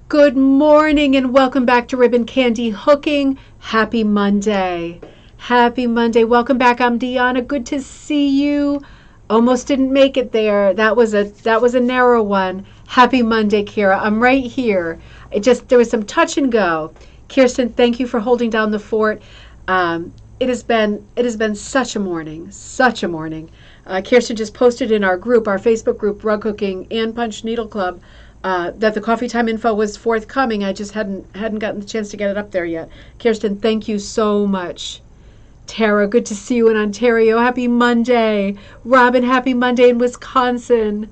Good morning and welcome back to Ribbon Candy Hooking. Happy Monday. Happy Monday. Welcome back. I'm Deanna. Good to see you. Almost didn't make it there. That was a narrow one. Happy Monday, Kira. I'm right here. There was some touch and go. Kirsten, thank you for holding down the fort. It has been such a morning, such a morning. Kirsten just posted in our group, our Facebook group, Rug Hooking and Punch Needle Club, that the coffee time info was forthcoming. I just hadn't gotten the chance to get it up there yet. Kirsten, thank you so much. Tara, good to see you in Ontario. Happy Monday. Robin, happy Monday in Wisconsin.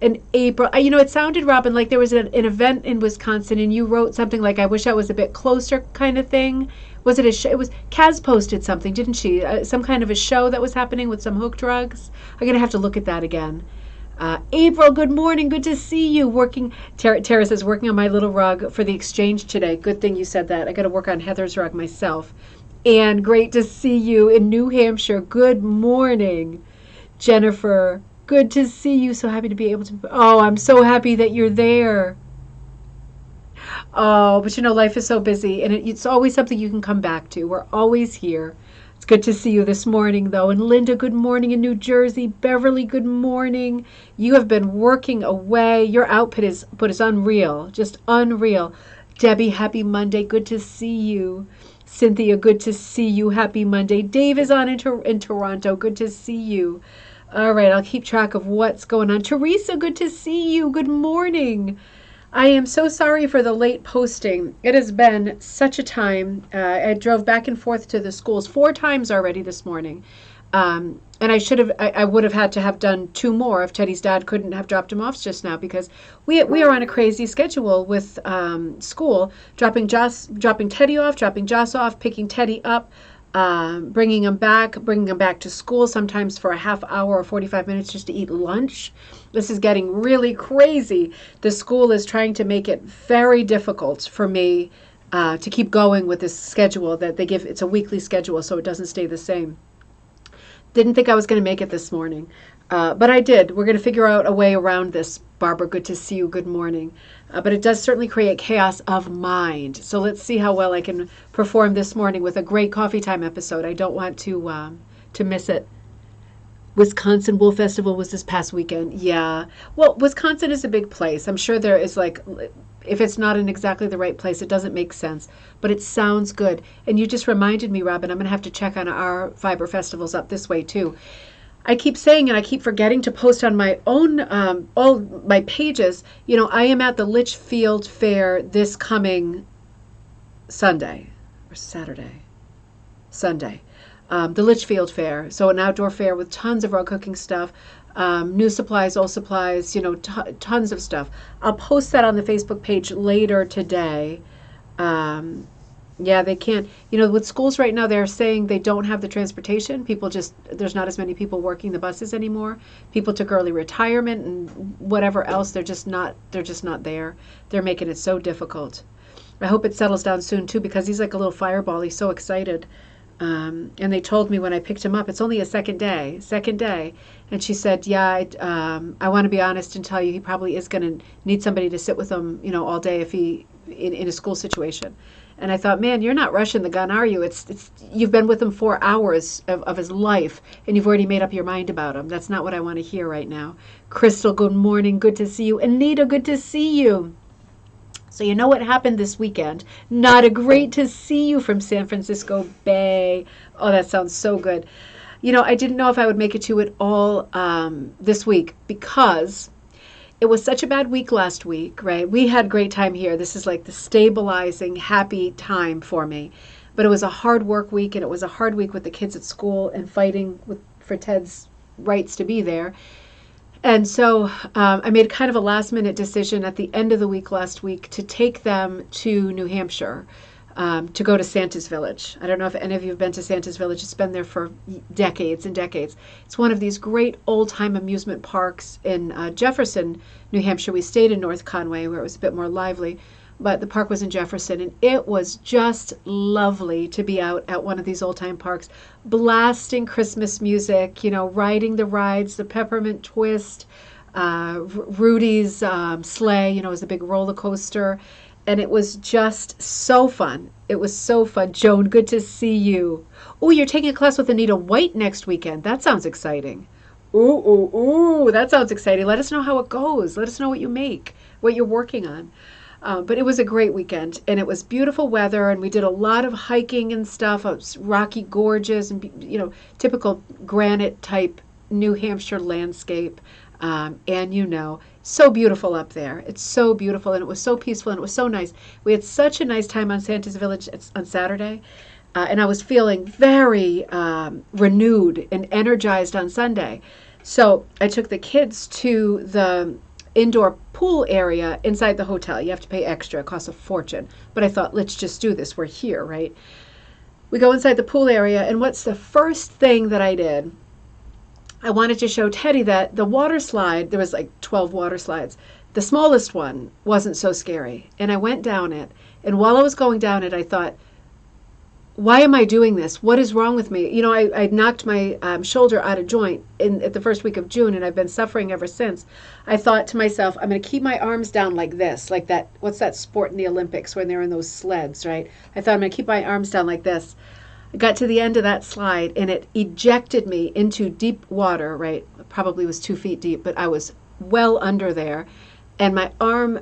And April, it sounded, Robin, like there was an event in Wisconsin, and you wrote something like, "I wish I was a bit closer," kind of thing. Was it a show? It was Kaz posted something, didn't she? Some kind of a show that was happening with some hook drugs. I'm gonna have to look at that again. April, good morning. Good to see you. Tara says, working on my little rug for the exchange today. Good thing you said that. I got to work on Heather's rug myself. And great to see you in New Hampshire. Good morning. Jennifer, good to see you. So happy to be able to. Oh, I'm so happy that you're there. Oh, but life is so busy, and it's always something you can come back to. We're always here. It's good to see you this morning, though. And Linda, good morning in New Jersey. Beverly, good morning. You have been working away. Your output is unreal, just unreal. Debbie, happy Monday. Good to see you. Cynthia, good to see you. Happy Monday. Dave is on in Toronto. Good to see you. All right, I'll keep track of what's going on. Teresa, good to see you. Good morning. I am so sorry for the late posting. It has been such a time. I drove back and forth to the schools 4 times already this morning. And I would have had to have done 2 more if Teddy's dad couldn't have dropped him off just now, because we are on a crazy schedule with school, dropping Teddy off, dropping Joss off, picking Teddy up, bringing him back to school, sometimes for a half hour or 45 minutes just to eat lunch. This is getting really crazy. The school is trying to make it very difficult for me to keep going with this schedule that they give. It's a weekly schedule, so it doesn't stay the same. Didn't think I was going to make it this morning, but I did. We're going to figure out a way around this. Barbara, good to see you. Good morning. But it does certainly create chaos of mind. So let's see how well I can perform this morning with a great coffee time episode. I don't want to miss it. Wisconsin Wool Festival was this past weekend. Yeah. Well, Wisconsin is a big place. I'm sure there is, like, if it's not in exactly the right place, it doesn't make sense. But it sounds good. And you just reminded me, Robin, I'm going to have to check on our fiber festivals up this way, too. I keep saying, and I keep forgetting to post on my own, all my pages, I am at the Litchfield Fair this coming Sunday or Saturday. Sunday. The Litchfield Fair. So an outdoor fair with tons of rug cooking stuff, new supplies, old supplies, tons of stuff. I'll post that on the Facebook page later today. Yeah, they can't. With schools right now, they're saying they don't have the transportation. There's not as many people working the buses anymore. People took early retirement and whatever else. They're just not there. They're making it so difficult. I hope it settles down soon, too, because he's like a little fireball. He's so excited. And they told me when I picked him up, it's only a second day. And she said, yeah, I want to be honest and tell you he probably is going to need somebody to sit with him, all day if he in a school situation. And I thought, man, you're not rushing the gun, are you? It's you've been with him 4 hours of his life, and you've already made up your mind about him. That's not what I want to hear right now. Crystal, good morning. Good to see you. Anita, good to see you. So you know what happened this weekend? Nada, great to see you from San Francisco Bay. Oh, that sounds so good. I didn't know if I would make it to it all this week because it was such a bad week last week, right? We had great time here. This is like the stabilizing, happy time for me. But it was a hard work week, and it was a hard week with the kids at school and fighting for Ted's rights to be there. And so I made kind of a last-minute decision at the end of the week last week to take them to New Hampshire to go to Santa's Village. I don't know if any of you have been to Santa's Village. It's been there for decades and decades. It's one of these great old-time amusement parks in Jefferson, New Hampshire. We stayed in North Conway where it was a bit more lively, but the park was in Jefferson, and it was just lovely to be out at one of these old-time parks, blasting Christmas music, riding the rides, the Peppermint Twist, Rudy's sleigh, you know, was a big roller coaster. And it was just so fun. It was so fun. Joan, good to see you. Oh, you're taking a class with Anita White next weekend. That sounds exciting. Ooh, ooh, ooh, that sounds exciting. Let us know how it goes. Let us know what you make, what you're working on. But it was a great weekend, and it was beautiful weather, and we did a lot of hiking and stuff. It was rocky gorges and, you know, typical granite type New Hampshire landscape. And you know, so beautiful up there. It's so beautiful, and it was so peaceful, and it was so nice. We had such a nice time on Santa's Village on Saturday, and I was feeling very renewed and energized on Sunday. So I took the kids to the indoor pool area inside the hotel. You have to pay extra, it costs a fortune. But I thought, let's just do this. We're here, right? We go inside the pool area, and what's the first thing that I did? I wanted to show Teddy that the water slide, there was like 12 water slides. The smallest one wasn't so scary. And I went down it. And while I was going down it, I thought, why am I doing this? What is wrong with me? You know, I knocked my shoulder out of joint at the first week of June, and I've been suffering ever since. I thought to myself, I'm going to keep my arms down like this, like that. What's that sport in the Olympics when they're in those sleds, right? I thought I'm going to keep my arms down like this. I got to the end of that slide, and it ejected me into deep water, right? It probably was 2 feet deep, but I was well under there. And my arm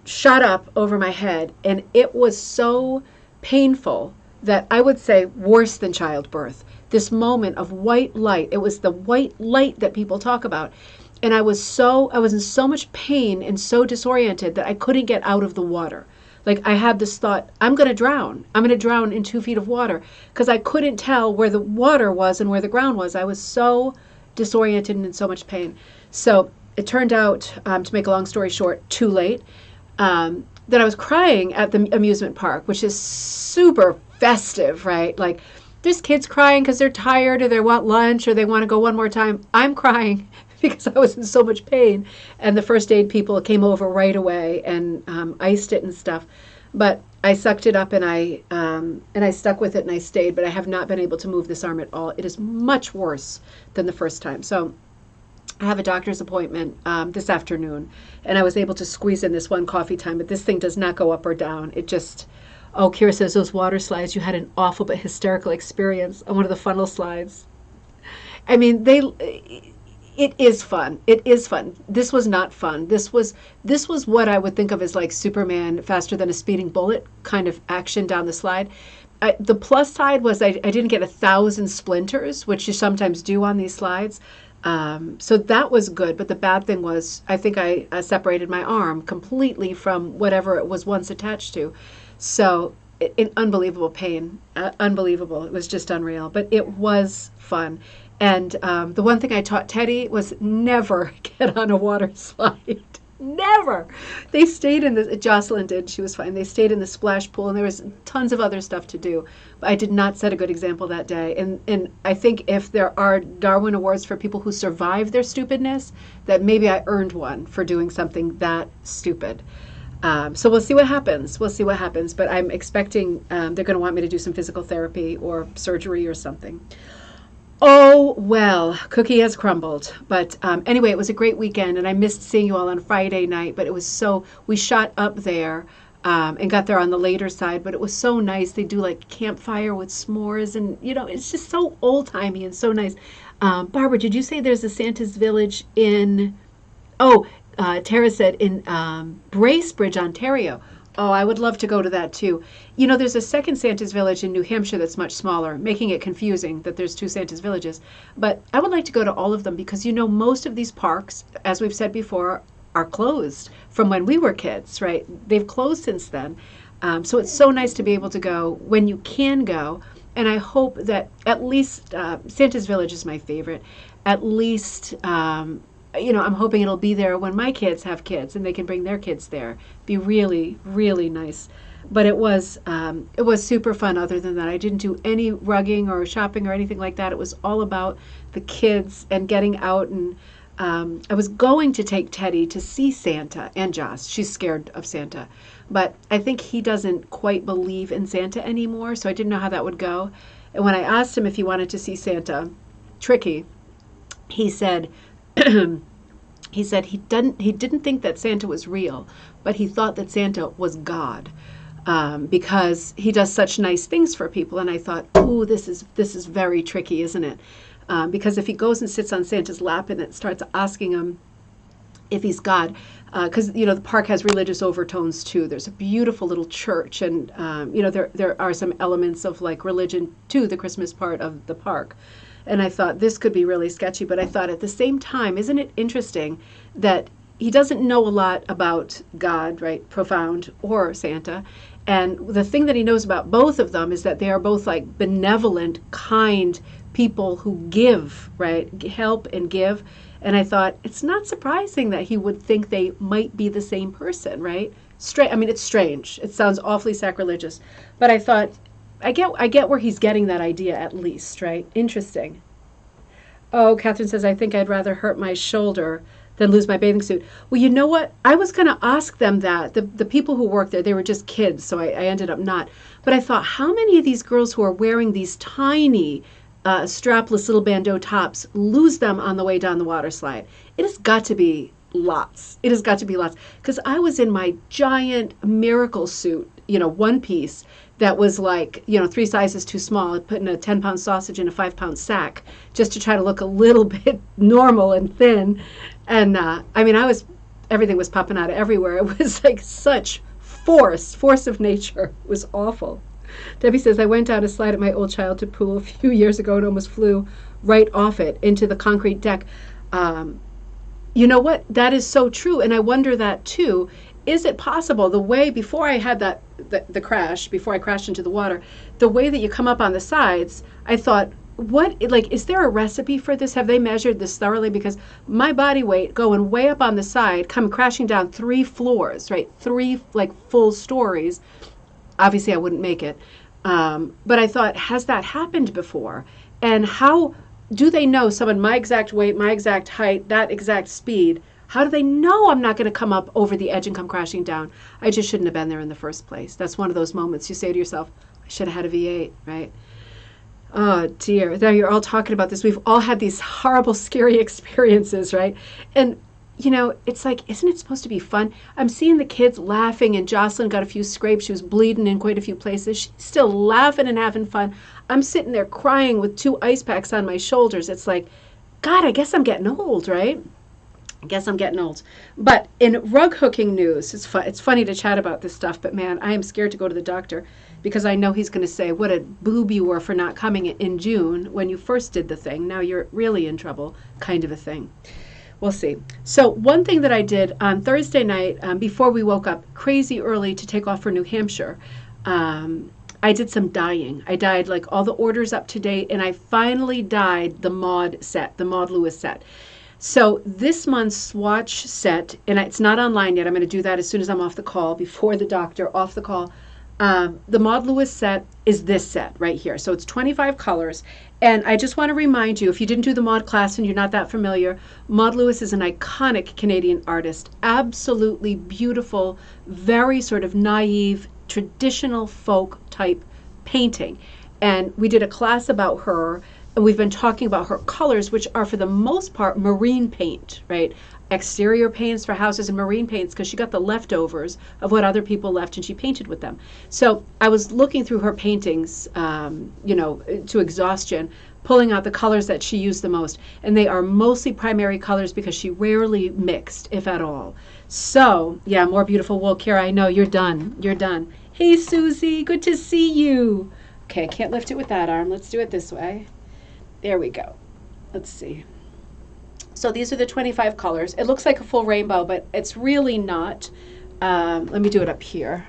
shot up over my head, and it was so painful that I would say worse than childbirth. This moment of white light, it was the white light that people talk about. And I was in so much pain and so disoriented that I couldn't get out of the water. Like I had this thought, I'm going to drown. I'm going to drown in 2 feet of water because I couldn't tell where the water was and where the ground was. I was so disoriented and in so much pain. So it turned out, to make a long story short, too late, that I was crying at the amusement park, which is super festive, right? Like there's kids crying because they're tired or they want lunch or they want to go one more time. I'm crying because I was in so much pain. And the first aid people came over right away and iced it and stuff. But I sucked it up and I stuck with it and I stayed. But I have not been able to move this arm at all. It is much worse than the first time. So I have a doctor's appointment this afternoon, and I was able to squeeze in this one coffee time. But this thing does not go up or down. It just... Oh, Kira says those water slides, you had an awful but hysterical experience on one of the funnel slides. I mean, it is fun. It is fun. This was not fun. This was what I would think of as like Superman faster than a speeding bullet kind of action down the slide. The plus side was I didn't get 1,000 splinters, which you sometimes do on these slides. So that was good. But the bad thing was I think I separated my arm completely from whatever it was once attached to. So in unbelievable pain, unbelievable. It was just unreal, but it was fun. And the one thing I taught Teddy was never get on a water slide. Never. They stayed in the, Jocelyn did, she was fine. They stayed in the splash pool, and there was tons of other stuff to do. But I did not set a good example that day. And I think if there are Darwin Awards for people who survive their stupidness, that maybe I earned one for doing something that stupid. So we'll see what happens. We'll see what happens. But I'm expecting they're going to want me to do some physical therapy or surgery or something. Oh, well, cookie has crumbled. But anyway, it was a great weekend, and I missed seeing you all on Friday night. But it was so, we shot up there and got there on the later side. But it was so nice. They do like campfire with s'mores, and, you know, it's just so old-timey and so nice. Barbara, did you say there's a Santa's Village in, Tara said in Bracebridge, Ontario. Oh, I would love to go to that too. You know, there's a second Santa's Village in New Hampshire that's much smaller, making it confusing that there's two Santa's Villages. But I would like to go to all of them because, you know, most of these parks, as we've said before, are closed from when we were kids, right? They've closed since then. So it's so nice to be able to go when you can go. And I hope that at least Santa's Village is my favorite. At least... you know, I'm hoping it'll be there when my kids have kids and they can bring their kids there. Be really, really nice. But it was super fun. Other than that, I didn't do any rugging or shopping or anything like that. It was all about the kids and getting out. And I was going to take Teddy to see Santa and Joss. She's scared of Santa. But I think he doesn't quite believe in Santa anymore, so I didn't know how that would go. And when I asked him if he wanted to see Santa, tricky, he said, He said he didn't think that Santa was real, but he thought that Santa was God, because he does such nice things for people. And I thought, ooh, this is very tricky, isn't it? Because if he goes and sits on Santa's lap and it starts asking him if he's God, because the park has religious overtones too. There's a beautiful little church, and there are some elements of like religion to the Christmas part of the park. And I thought this could be really sketchy, but I thought at the same time, isn't it interesting that he doesn't know a lot about God, right? Profound, or Santa. And the thing that he knows about both of them is that they are both like benevolent, kind people who give, right? Help and give. And I thought it's not surprising that he would think they might be the same person, right? I mean, it's strange. It sounds awfully sacrilegious, but I thought I get where he's getting that idea at least, right? Interesting. Oh, Catherine says, I think I'd rather hurt my shoulder than lose my bathing suit. Well, you know what? I was going to ask them that. The people who worked there, they were just kids, so I ended up not. But I thought, how many of these girls who are wearing these tiny strapless little bandeau tops lose them on the way down the water slide? It has got to be lots. It has got to be lots. Because I was in my giant miracle suit, one piece that was like, 3 sizes too small. I put in a 10-pound sausage in a 5-pound sack just to try to look a little bit normal and thin. And I mean, everything was popping out of everywhere. It was like such force of nature. It was awful. Debbie says, I went down a slide at my old childhood pool a few years ago and almost flew right off it into the concrete deck. You know what? That is so true. And I wonder that too. Is it possible the way before I had the crash, before I crashed into the water, the way that you come up on the sides, I thought, is there a recipe for this? Have they measured this thoroughly? Because my body weight going way up on the side, come crashing down 3 floors, right? 3 like full stories. Obviously I wouldn't make it. But I thought, has that happened before? And how do they know someone my exact weight, my exact height, that exact speed? How do they know I'm not going to come up over the edge and come crashing down? I just shouldn't have been there in the first place. That's one of those moments you say to yourself, I should have had a V8, right? Oh dear. Now you're all talking about this. We've all had these horrible, scary experiences, right? And it's like, isn't it supposed to be fun? I'm seeing the kids laughing, and Jocelyn got a few scrapes. She was bleeding in quite a few places. She's still laughing and having fun. I'm sitting there crying with 2 ice packs on my shoulders. It's like, God, I guess I'm getting old, right? I guess I'm getting old. But in rug hooking news, it's funny to chat about this stuff, but man, I am scared to go to the doctor because I know he's going to say, what a boob you were for not coming in June when you first did the thing. Now you're really in trouble, kind of a thing. We'll see. So one thing that I did on Thursday night, before we woke up crazy early to take off for New Hampshire, I did some dyeing. I dyed like all the orders up to date, and I finally dyed the Maud set, the Maud Lewis set. So this month's swatch set, and it's not online yet. I'm going to do that as soon as I'm off the call, before the doctor, off the call. The Maud Lewis set is this set right here. So it's 25 colors. And I just want to remind you, if you didn't do the Maud class and you're not that familiar, Maud Lewis is an iconic Canadian artist. Absolutely beautiful, very sort of naive, traditional folk type painting. And we did a class about her. And we've been talking about her colors, which are for the most part marine paint, right? Exterior paints for houses and marine paints, because she got the leftovers of what other people left and she painted with them. So I was looking through her paintings, to exhaustion, pulling out the colors that she used the most. And they are mostly primary colors because she rarely mixed, if at all. So, yeah, more beautiful wool. Kara, I know, you're done. You're done. Hey, Susie, good to see you. Okay, I can't lift it with that arm. Let's do it this way. There we go. Let's see. So these are the 25 colors. It looks like a full rainbow, but it's really not. Let me do it up here.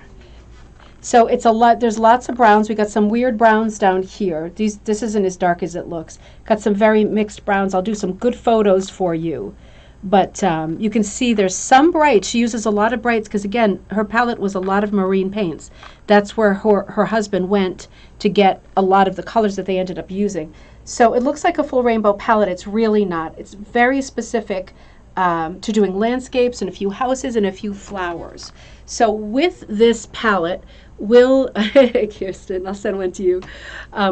So it's a lot. There's lots of browns. We got some weird browns down here. This isn't as dark as it looks. Got some very mixed browns. I'll do some good photos for you. But you can see there's some brights. She uses a lot of brights because, again, her palette was a lot of marine paints. That's where her husband went to get a lot of the colors that they ended up using. So it looks like a full rainbow palette. It's really not. It's very specific to doing landscapes and a few houses and a few flowers. So with this palette, will, Kirsten, I'll send one to you.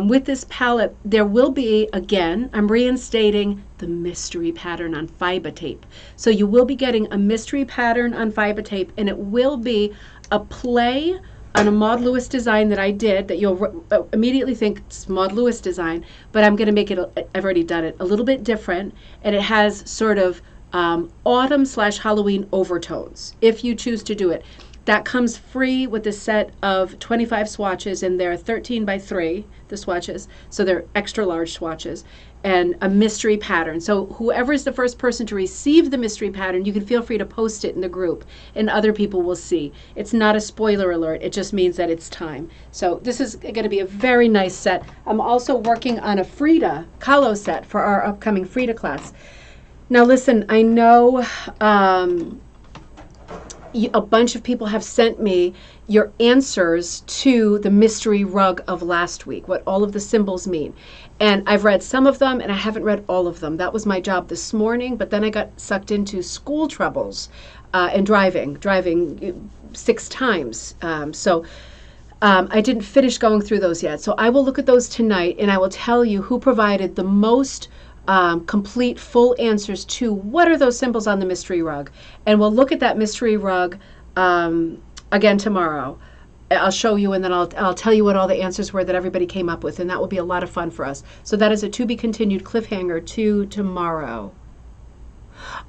With this palette, there will be, again, I'm reinstating the mystery pattern on fiber tape. So you will be getting a mystery pattern on fiber tape, and it will be a play on a Maud Lewis design that I did that you'll immediately think it's Maud Lewis design, but I'm going to make it, I've already done it, a little bit different, and it has sort of autumn/Halloween overtones, if you choose to do it. That comes free with a set of 25 swatches, and they're 13 by 3, the swatches, so they're extra large swatches, and a mystery pattern. So whoever is the first person to receive the mystery pattern, you can feel free to post it in the group, and other people will see. It's not a spoiler alert, it just means that it's time. So this is going to be a very nice set. I'm also working on a Frida Kahlo set for our upcoming Frida class. Now listen, I know a bunch of people have sent me your answers to the mystery rug of last week, what all of the symbols mean. And I've read some of them, and I haven't read all of them. That was my job this morning, but then I got sucked into school troubles and driving 6 times. I didn't finish going through those yet. So I will look at those tonight, and I will tell you who provided the most complete, full answers to what are those symbols on the mystery rug. And we'll look at that mystery rug again tomorrow. I'll show you, and then I'll tell you what all the answers were that everybody came up with, and that will be a lot of fun for us. So that is a to be continued cliffhanger to tomorrow.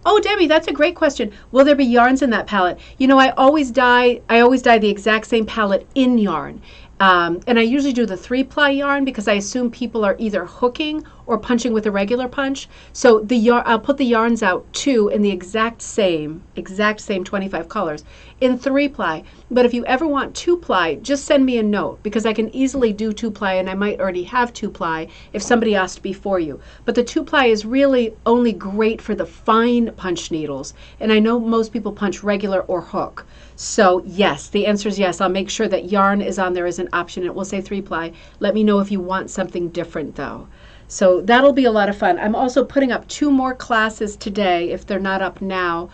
Oh, Debbie, that's a great question. Will there be yarns in that palette? You know, I always dye the exact same palette in yarn. And I usually do the 3-ply yarn because I assume people are either hooking or punching with a regular punch. So I'll put the yarns out too in the exact same 25 colors in 3-ply. But if you ever want 2-ply, just send me a note because I can easily do 2-ply, and I might already have 2-ply if somebody asked before you. But the 2-ply is really only great for the fine punch needles. And I know most people punch regular or hook. So yes, the answer is yes. I'll make sure that yarn is on there as an option. It will say 3-ply. Let me know if you want something different though. So that'll be a lot of fun. I'm also putting up 2 more classes today, if they're not up now.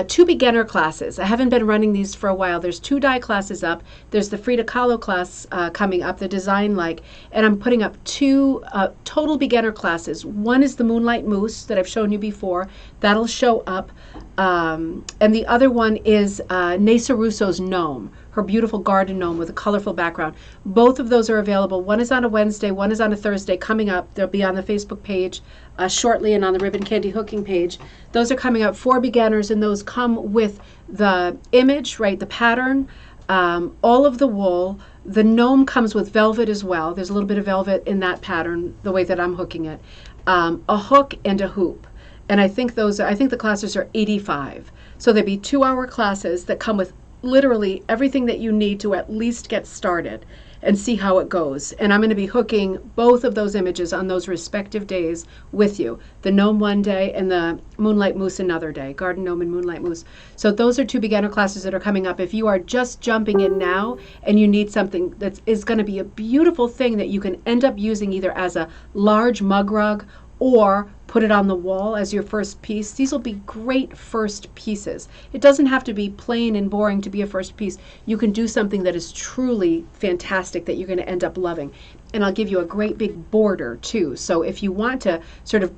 2 beginner classes. I haven't been running these for a while. There's 2 dye classes up. There's the Frida Kahlo class coming up, the Design Like, and I'm putting up 2 total beginner classes. One is the Moonlight Moose that I've shown you before. That'll show up. And the other one is Nesa Russo's Gnome, her beautiful garden gnome with a colorful background. Both of those are available. One is on a Wednesday, one is on a Thursday coming up. They'll be on the Facebook page shortly and on the Ribbon Candy Hooking page. Those are coming up for beginners, and those come with the image, right, the pattern, all of the wool. The gnome comes with velvet as well. There's a little bit of velvet in that pattern, the way that I'm hooking it. A hook and a hoop. And I think the classes are 85. So there'd be 2-hour classes that come with literally everything that you need to at least get started and see how it goes. And I'm going to be hooking both of those images on those respective days with you. The gnome one day and the Moonlight Moose another day. Garden Gnome and Moonlight Moose. So those are 2 beginner classes that are coming up. If you are just jumping in now and you need something that is going to be a beautiful thing that you can end up using either as a large mug rug or put it on the wall as your first piece. These will be great first pieces. It doesn't have to be plain and boring to be a first piece. You can do something that is truly fantastic that you're going to end up loving. And I'll give you a great big border too. So if you want to sort of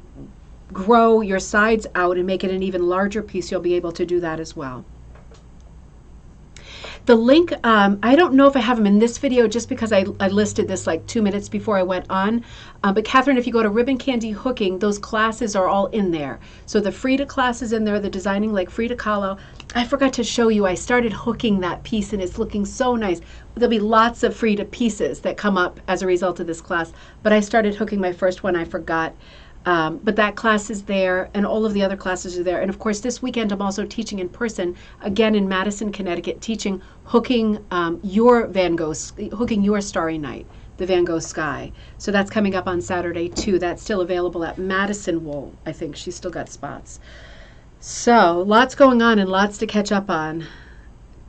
grow your sides out and make it an even larger piece, you'll be able to do that as well. The link, I don't know if I have them in this video just because I listed this like 2 minutes before I went on. But Catherine, if you go to Ribbon Candy Hooking, those classes are all in there. So the Frida class is in there, the Designing Like Frida Kahlo. I forgot to show you, I started hooking that piece and it's looking so nice. There'll be lots of Frida pieces that come up as a result of this class. But I started hooking my first one, I forgot. But that class is there, and all of the other classes are there. And of course, this weekend I'm also teaching in person, again in Madison, Connecticut, teaching hooking your Van Gogh, hooking your Starry Night, the Van Gogh Sky. So that's coming up on Saturday too. That's still available at Madison Wool. I think she's still got spots. So lots going on and lots to catch up on.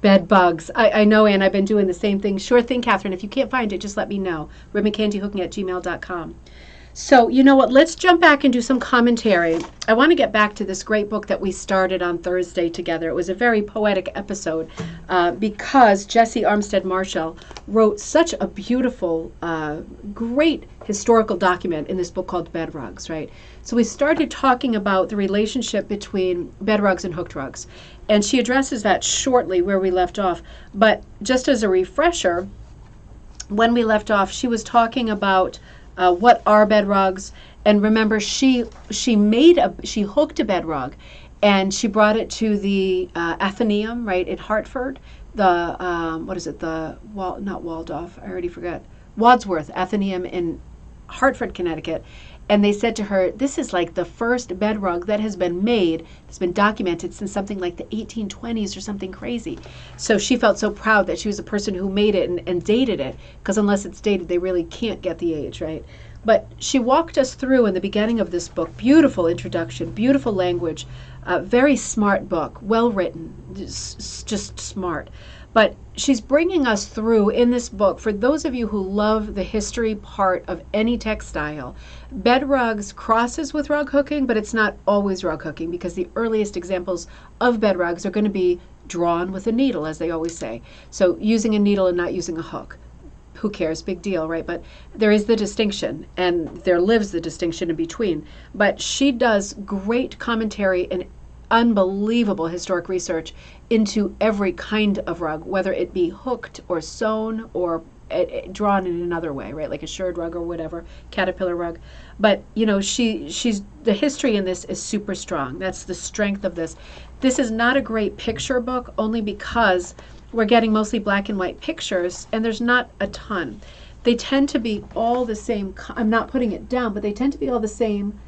Bed bugs. I know, Ann, I've been doing the same thing. Sure thing, Catherine. If you can't find it, just let me know. ribboncandyhooking@gmail.com. So, you know what? Let's jump back and do some commentary. I want to get back to this great book that we started on Thursday together. It was a very poetic episode because Jessie Armstead Marshall wrote such a beautiful, great historical document in this book called Bed Rugs, right? So we started talking about the relationship between bed rugs and hooked rugs. And she addresses that shortly where we left off. But just as a refresher, when we left off, she was talking about what are bed rugs, and remember she hooked a bed rug, and she brought it to the Athenaeum, right, in Hartford, the not Waldorf, I already forgot, Wadsworth Athenaeum in Hartford, Connecticut. And they said to her, this is like the first bed rug that has been made, that's been documented since something like the 1820s or something crazy. So she felt so proud that she was the person who made it and dated it, because unless it's dated, they really can't get the age, right? But she walked us through in the beginning of this book, beautiful introduction, beautiful language, very smart book, well written, just smart. But she's bringing us through in this book, for those of you who love the history part of any textile, bed rugs crosses with rug hooking, but it's not always rug hooking, because the earliest examples of bed rugs are going to be drawn with a needle, as they always say. So using a needle and not using a hook. Who cares? Big deal, right? But there is the distinction, and there lives the distinction in between. But she does great commentary and unbelievable historic research into every kind of rug, whether it be hooked or sewn or drawn in another way, right? Like a shirred rug or whatever, caterpillar rug. But, you know, she's the history in this is super strong. That's the strength of this. This is not a great picture book, only because we're getting mostly black and white pictures, and there's not a ton. They tend to be all the same. I'm not putting it down, but they tend to be all the same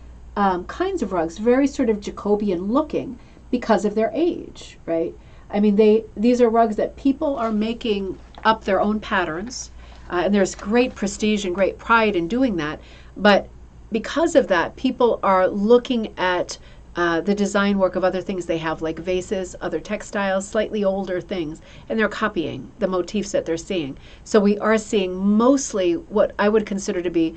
kinds of rugs, very sort of Jacobean looking because of their age, right? I mean, these are rugs that people are making up their own patterns, and there's great prestige and great pride in doing that. But because of that, people are looking at the design work of other things they have, like vases, other textiles, slightly older things, and they're copying the motifs that they're seeing. So we are seeing mostly what I would consider to be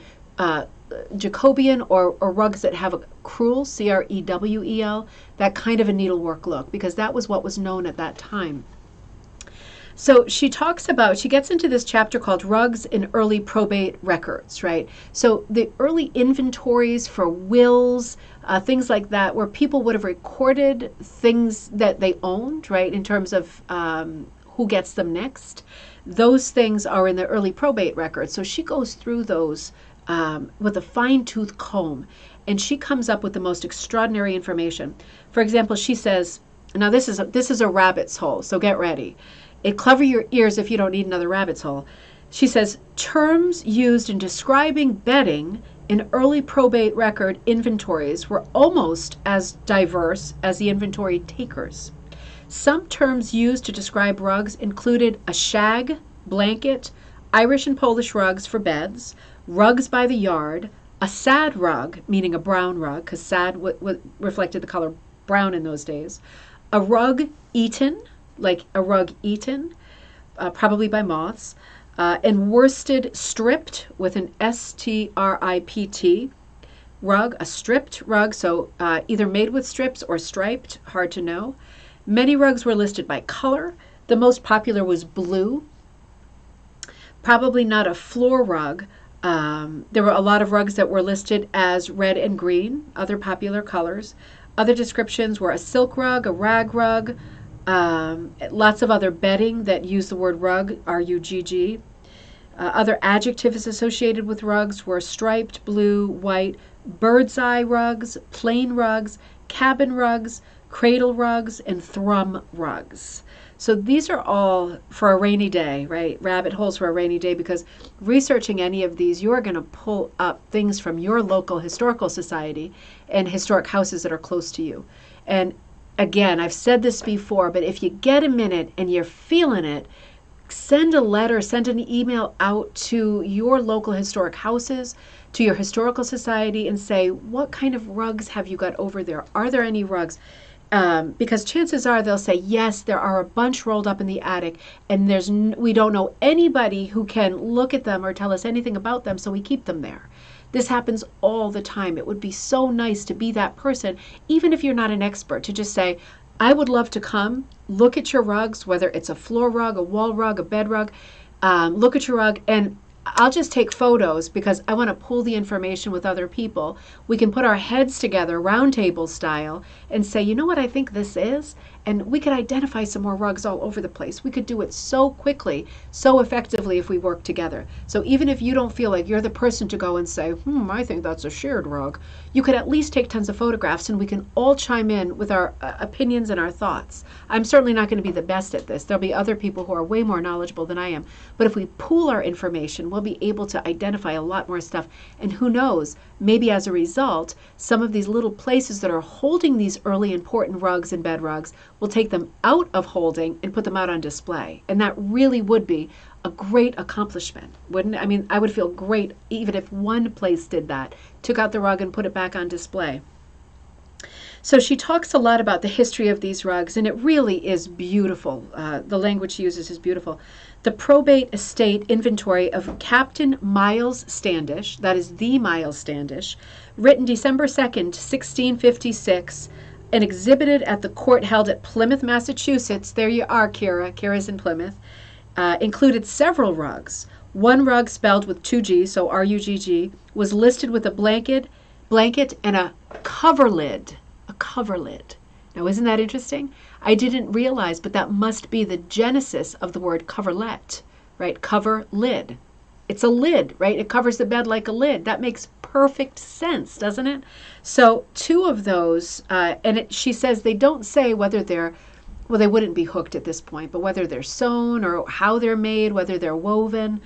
Jacobean or rugs that have a crewel, C-R-E-W-E-L, that kind of a needlework look, because that was what was known at that time. So she gets into this chapter called Rugs in Early Probate Records, right? So the early inventories for wills, things like that, where people would have recorded things that they owned, right, in terms of who gets them next. Those things are in the early probate records. So she goes through those with a fine-tooth comb, and she comes up with the most extraordinary information. For example, she says, now this is a rabbit's hole, so get ready. Cover your ears if you don't need another rabbit's hole. She says, terms used in describing bedding in early probate record inventories were almost as diverse as the inventory takers. Some terms used to describe rugs included a shag, blanket, Irish and Polish rugs for beds, rugs by the yard, a sad rug, meaning a brown rug, because sad reflected the color brown in those days, a rug eaten, like a rug eaten, probably by moths, and worsted stripped with an S-T-R-I-P-T, rug, a stripped rug, so either made with strips or striped, hard to know. Many rugs were listed by color. The most popular was blue, probably not a floor rug. There were a lot of rugs that were listed as red and green, other popular colors. Other descriptions were a silk rug, a rag rug, lots of other bedding that use the word rug, R-U-G-G. Other adjectives associated with rugs were striped, blue, white, bird's eye rugs, plain rugs, cabin rugs, cradle rugs, and thrum rugs. So these are all for a rainy day, right? Rabbit holes for a rainy day, because researching any of these, you are going to pull up things from your local historical society and historic houses that are close to you. And again, I've said this before, but if you get a minute and you're feeling it, send a letter, send an email out to your local historic houses, to your historical society, and say, what kind of rugs have you got over there? Are there any rugs? Because chances are they'll say, yes, there are a bunch rolled up in the attic, and we don't know anybody who can look at them or tell us anything about them, so we keep them there. This happens all the time. It would be so nice to be that person, even if you're not an expert, to just say, I would love to come, look at your rugs, whether it's a floor rug, a wall rug, a bed rug, look at your rug, and I'll just take photos because I want to pool the information with other people. We can put our heads together, round table style, and say, you know what I think this is? And we could identify some more rugs all over the place. We could do it so quickly, so effectively if we work together. So even if you don't feel like you're the person to go and say, I think that's a shared rug, you could at least take tons of photographs and we can all chime in with our opinions and our thoughts. I'm certainly not going to be the best at this. There'll be other people who are way more knowledgeable than I am. But if we pool our information, we'll be able to identify a lot more stuff. And who knows, maybe as a result, some of these little places that are holding these early important rugs and bed rugs, we'll take them out of holding and put them out on display. And that really would be a great accomplishment, wouldn't it? I mean, I would feel great even if one place did that, took out the rug and put it back on display. So she talks a lot about the history of these rugs, and it really is beautiful. The language she uses is beautiful. The probate estate inventory of Captain Miles Standish, that is the Miles Standish, written December 2nd, 1656, and exhibited at the court held at Plymouth, Massachusetts. There you are, Kira. Kira's in Plymouth. Included several rugs. One rug spelled with 2 G's, so R-U-G-G, was listed with a blanket and a cover lid. A cover lid. Now, isn't that interesting? I didn't realize, but that must be the genesis of the word coverlet, right? Cover lid. It's a lid, right? It covers the bed like a lid. That makes perfect sense, doesn't it? So 2 of those, she says they don't say whether they're, well, they wouldn't be hooked at this point, but whether they're sewn or how they're made, whether they're woven,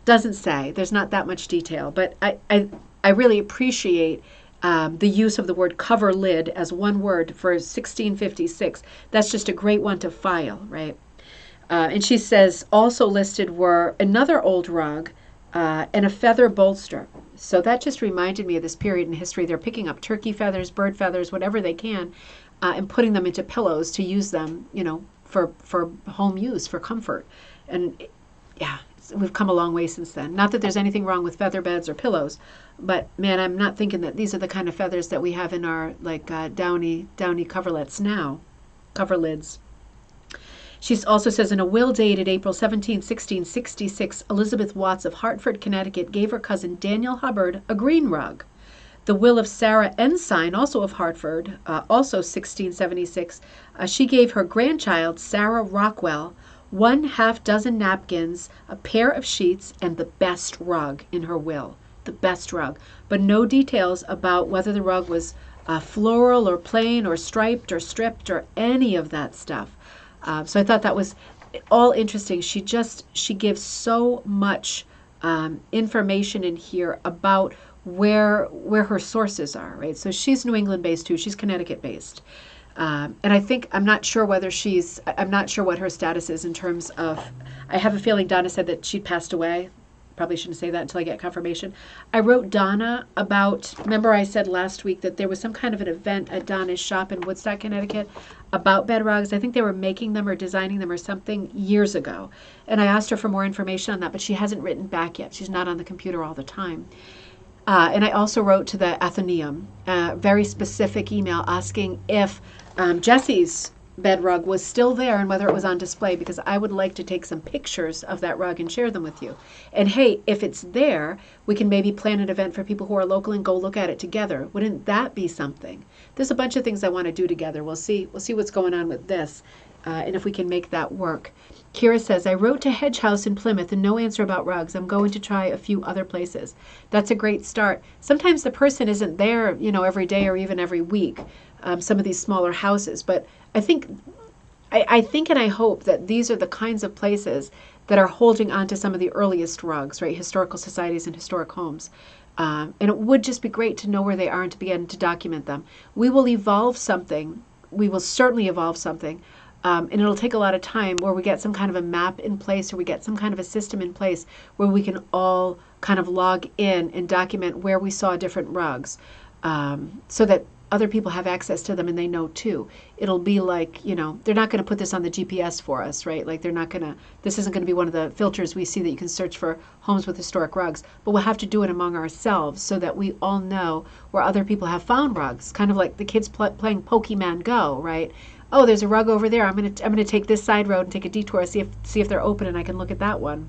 doesn't say. There's not that much detail, but I really appreciate the use of the word cover lid as one word for 1656. That's just a great one to file, right? And she says also listed were another old rug and a feather bolster. So that just reminded me of this period in history. They're picking up turkey feathers, bird feathers, whatever they can, and putting them into pillows to use them, for home use, for comfort. And yeah, we've come a long way since then. Not that there's anything wrong with feather beds or pillows, but man, I'm not thinking that these are the kind of feathers that we have in our downy coverlets now, cover lids. She also says in a will dated April 17, 1666, Elizabeth Watts of Hartford, Connecticut, gave her cousin Daniel Hubbard a green rug. The will of Sarah Ensign, also of Hartford, also 1676, she gave her grandchild, Sarah Rockwell, 1/2 dozen napkins, a pair of sheets, and the best rug in her will. The best rug. But no details about whether the rug was floral or plain or striped or stripped or any of that stuff. So I thought that was all interesting. She gives so much information in here about where her sources are, right? So she's New England based too. She's Connecticut based. And I'm not sure what her status is in terms of, I have a feeling Donna said that she'd passed away. Probably shouldn't say that until I get confirmation. I wrote Donna about, remember I said last week that there was some kind of an event at Donna's shop in Woodstock, Connecticut about bed rugs. I think they were making them or designing them or something years ago. And I asked her for more information on that, but she hasn't written back yet. She's not on the computer all the time. And I also wrote to the Athenaeum, a very specific email asking if Jessie's bed rug was still there and whether it was on display, because I would like to take some pictures of that rug and share them with you. And hey, if it's there, we can maybe plan an event for people who are local and go look at it together. Wouldn't that be something? There's a bunch of things I want to do together. We'll see what's going on with this, and if we can make that work. Kira says, I wrote to Hedge House in Plymouth and no answer about rugs. I'm going to try a few other places. That's a great start. Sometimes the person isn't there, every day or even every week, some of these smaller houses. But I think and I hope that these are the kinds of places that are holding on to some of the earliest rugs, right? Historical societies and historic homes. And it would just be great to know where they are and to begin to document them. We will evolve something. We will certainly evolve something. And it'll take a lot of time where we get some kind of a map in place or we get some kind of a system in place where we can all kind of log in and document where we saw different rugs, so that other people have access to them and they know too. It'll be like, you know, they're not going to put this on the GPS for us, right? Like they're not going to, this isn't going to be one of the filters we see that you can search for homes with historic rugs, but we'll have to do it among ourselves so that we all know where other people have found rugs, kind of like the kids playing Pokemon Go, right? Oh, there's a rug over there. I'm gonna take this side road and take a detour, see if they're open and I can look at that one.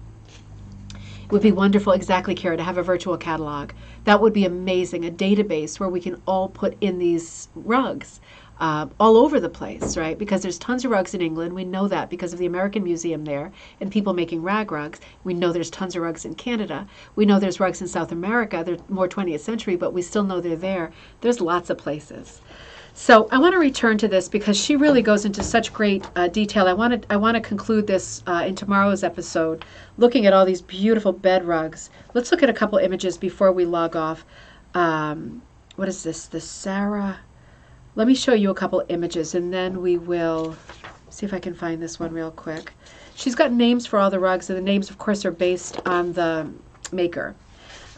It would be wonderful, exactly, Kara, to have a virtual catalog. That would be amazing, a database where we can all put in these rugs all over the place, right? Because there's tons of rugs in England. We know that because of the American Museum there and people making rag rugs. We know there's tons of rugs in Canada. We know there's rugs in South America. They're more 20th century, but we still know they're there. There's lots of places. So I want to return to this because she really goes into such great detail. I want to conclude this in tomorrow's episode, looking at all these beautiful bed rugs. Let's look at a couple images before we log off. What is this? The Sarah. Let me show you a couple images, and then we will see if I can find this one real quick. She's got names for all the rugs, and the names, of course, are based on the maker.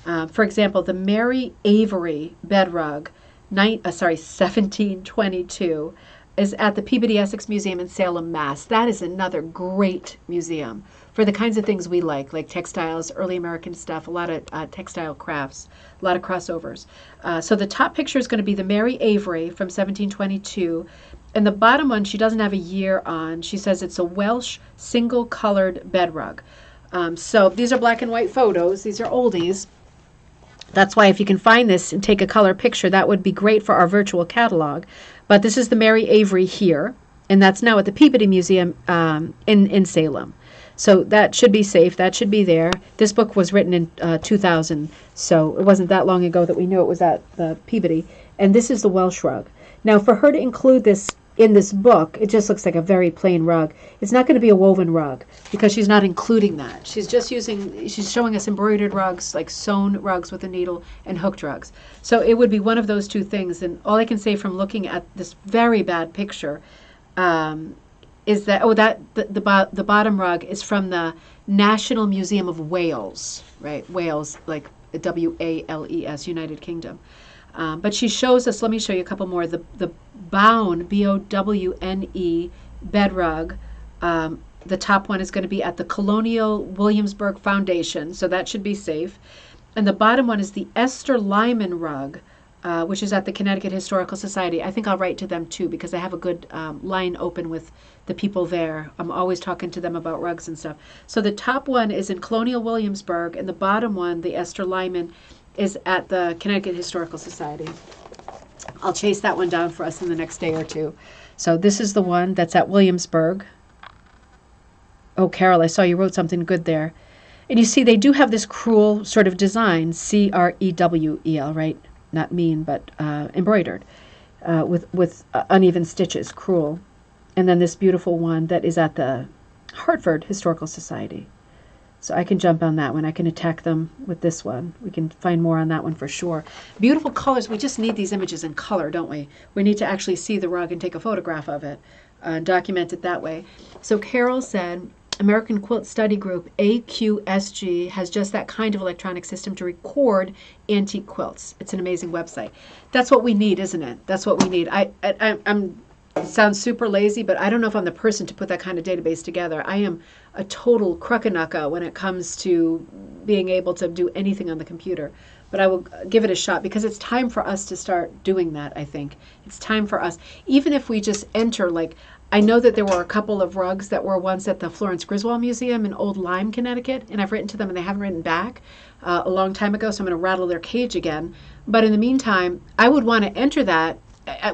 For example, the Mary Avery bed rug. 1722 is at the Peabody Essex Museum in Salem, Mass. That is another great museum for the kinds of things we like textiles, early American stuff, a lot of textile crafts, a lot of crossovers. So the top picture is going to be the Mary Avery from 1722. And the bottom one, she doesn't have a year on. She says it's a Welsh single-colored bed rug. So these are black and white photos. These are oldies. That's why if you can find this and take a color picture, that would be great for our virtual catalog. But this is the Mary Avery here, and that's now at the Peabody Museum in Salem. So that should be safe. That should be there. This book was written in 2000, so it wasn't that long ago that we knew it was at the Peabody. And this is the Welsh rug. Now, for her to include this in this book, it just looks like a very plain rug. It's not going to be a woven rug because she's not including that. She's showing us embroidered rugs, like sewn rugs with a needle and hooked rugs. So it would be one of those two things. And all I can say from looking at this very bad picture is that, the bottom rug is from the National Museum of Wales, right? Wales, like Wales, United Kingdom. But she shows us, let me show you a couple more, the Bowne, Bowne bed rug. The top one is going to be at the Colonial Williamsburg Foundation, so that should be safe. And the bottom one is the Esther Lyman rug, which is at the Connecticut Historical Society. I think I'll write to them too because I have a good line open with the people there. I'm always talking to them about rugs and stuff. So the top one is in Colonial Williamsburg, and the bottom one, the Esther Lyman, is at the Connecticut Historical Society. I'll chase that one down for us in the next day or two. So this is the one that's at Williamsburg. Oh, Carol, I saw you wrote something good there. And you see, they do have this crewel sort of design, C-R-E-W-E-L, right? Not mean, but embroidered with uneven stitches, crewel. And then this beautiful one that is at the Hartford Historical Society. So I can jump on that one. I can attack them with this one. We can find more on that one for sure. Beautiful colors. We just need these images in color, don't we? We need to actually see the rug and take a photograph of it, document it that way. So Carol said, American Quilt Study Group, AQSG, has just that kind of electronic system to record antique quilts. It's an amazing website. That's what we need, isn't it? That's what we need. I'm it sounds super lazy, but I don't know if I'm the person to put that kind of database together. I am a total crookanucka when it comes to being able to do anything on the computer. But I will give it a shot because it's time for us to start doing that, I think. It's time for us. Even if we just enter, like, I know that there were a couple of rugs that were once at the Florence Griswold Museum in Old Lyme, Connecticut, and I've written to them and they haven't written back a long time ago, so I'm going to rattle their cage again. But in the meantime, I would want to enter that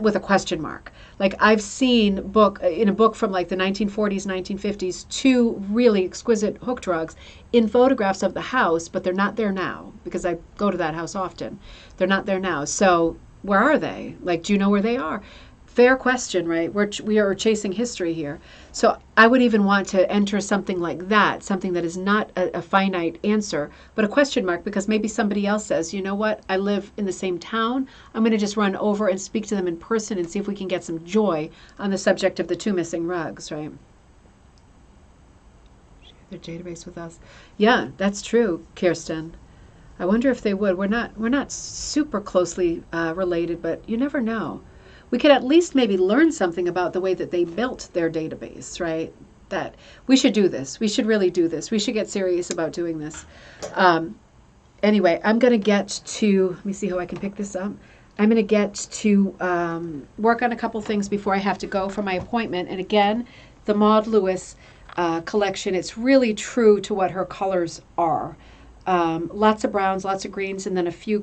with a question mark. Like I've seen in a book from like the 1940s, 1950s, two really exquisite hooked rugs in photographs of the house, but they're not there now because I go to that house often. They're not there now. So where are they? Like, do you know where they are? Fair question, right? We are chasing history here. So I would even want to enter something like that, something that is not a finite answer, but a question mark, because maybe somebody else says, you know what, I live in the same town. I'm going to just run over and speak to them in person and see if we can get some joy on the subject of the two missing rugs, right? Share their database with us. Yeah, that's true, Kirsten. I wonder if they would. We're not super closely related, but you never know. We could at least maybe learn something about the way that they built their database, right? That we should do this. We should really do this. We should get serious about doing this. Anyway, I'm going to get to, let me see how I can pick this up. I'm going to get to work on a couple things before I have to go for my appointment. And again, the Maud Lewis collection, it's really true to what her colors are. Lots of browns, lots of greens, and then a few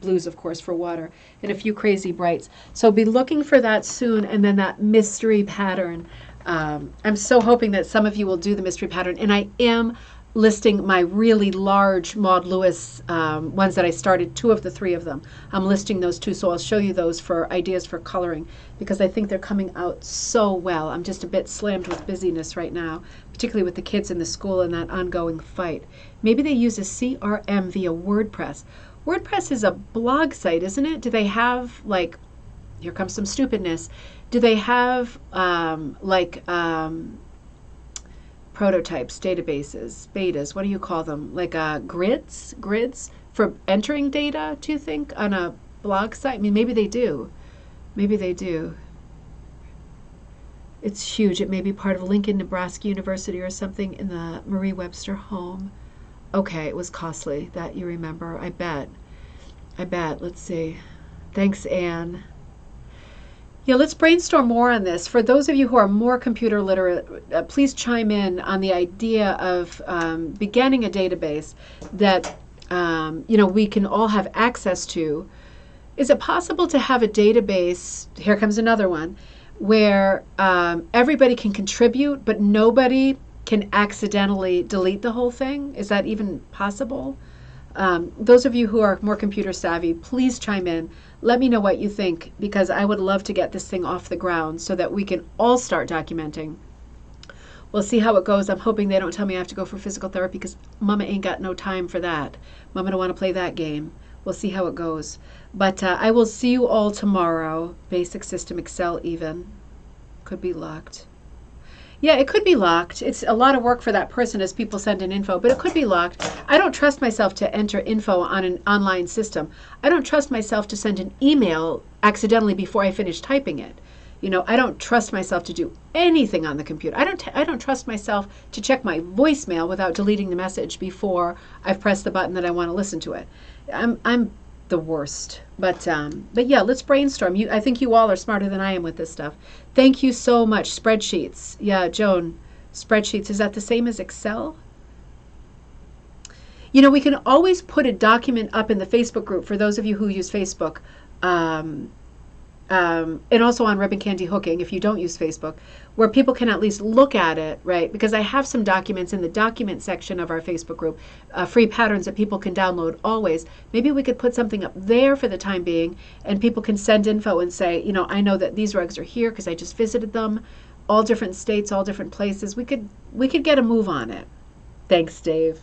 blues, of course, for water, and a few crazy brights. So be looking for that soon, and then that mystery pattern. I'm so hoping that some of you will do the mystery pattern, and I am listing my really large Maud Lewis ones that I started, 2 of the 3 of them. I'm listing those 2, so I'll show you those for ideas for coloring, because I think they're coming out so well. I'm just a bit slammed with busyness right now, particularly with the kids in the school and that ongoing fight. Maybe they use a CRM via WordPress. WordPress is a blog site, isn't it? Do they have, like, here comes some stupidness, do they have prototypes, databases, betas, what do you call them? Like grids for entering data, do you think, on a blog site? I mean, maybe they do. Maybe they do. It's huge. It may be part of Lincoln, Nebraska University or something in the Marie Webster home. Okay, it was costly, that you remember. I bet. Let's see. Thanks, Anne. Yeah, let's brainstorm more on this. For those of you who are more computer literate, please chime in on the idea of beginning a database that we can all have access to. Is it possible to have a database, here comes another one, where everybody can contribute, but nobody can accidentally delete the whole thing? Is that even possible? Those of you who are more computer savvy, please chime in. Let me know what you think, because I would love to get this thing off the ground so that we can all start documenting. We'll see how it goes. I'm hoping they don't tell me I have to go for physical therapy, because Mama ain't got no time for that. Mama don't want to play that game. We'll see how it goes. But I will see you all tomorrow. Basic System Excel even. Could be locked. Yeah, it could be locked. It's a lot of work for that person as people send in info, but it could be locked. I don't trust myself to enter info on an online system. I don't trust myself to send an email accidentally before I finish typing it. I don't trust myself to do anything on the computer. I don't trust myself to check my voicemail without deleting the message before I've pressed the button that I want to listen to it. I'm the worst. But yeah, let's brainstorm. I think you all are smarter than I am with this stuff. Thank you so much. Spreadsheets. Yeah, Joan, spreadsheets. Is that the same as Excel? We can always put a document up in the Facebook group for those of you who use Facebook. And also on Ribbon Candy Hooking, if you don't use Facebook, where people can at least look at it, right? Because I have some documents in the document section of our Facebook group, free patterns that people can download always. Maybe we could put something up there for the time being, and people can send info and say, I know that these rugs are here because I just visited them, all different states, all different places. We could get a move on it. Thanks, Dave.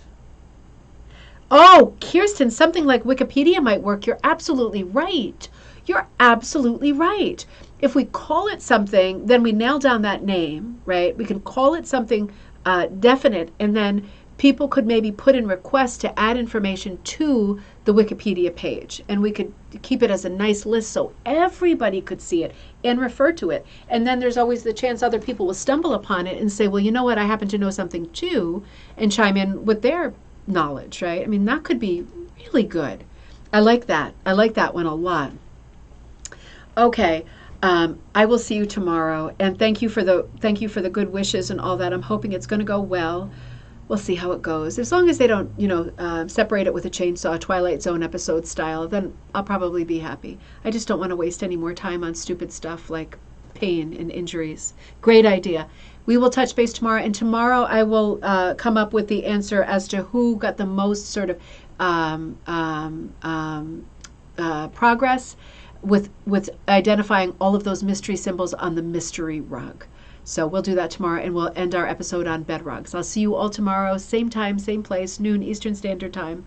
Oh, Kirsten, something like Wikipedia might work. You're absolutely right. You're absolutely right. If we call it something, then we nail down that name, right? We can call it something definite, and then people could maybe put in requests to add information to the Wikipedia page. And we could keep it as a nice list so everybody could see it and refer to it. And then there's always the chance other people will stumble upon it and say, well, you know what, I happen to know something too, and chime in with their knowledge, right? I mean, that could be really good. I like that. I like that one a lot. Okay, I will see you tomorrow, and thank you for the good wishes and all that. I'm hoping it's going to go well. We'll see how it goes. As long as they don't, separate it with a chainsaw, Twilight Zone episode style, then I'll probably be happy. I just don't want to waste any more time on stupid stuff like pain and injuries. Great idea. We will touch base tomorrow, and tomorrow I will come up with the answer as to who got the most sort of progress with identifying all of those mystery symbols on the mystery rug. So we'll do that tomorrow, and we'll end our episode on bed rugs. I'll see you all tomorrow, same time, same place, noon Eastern Standard Time.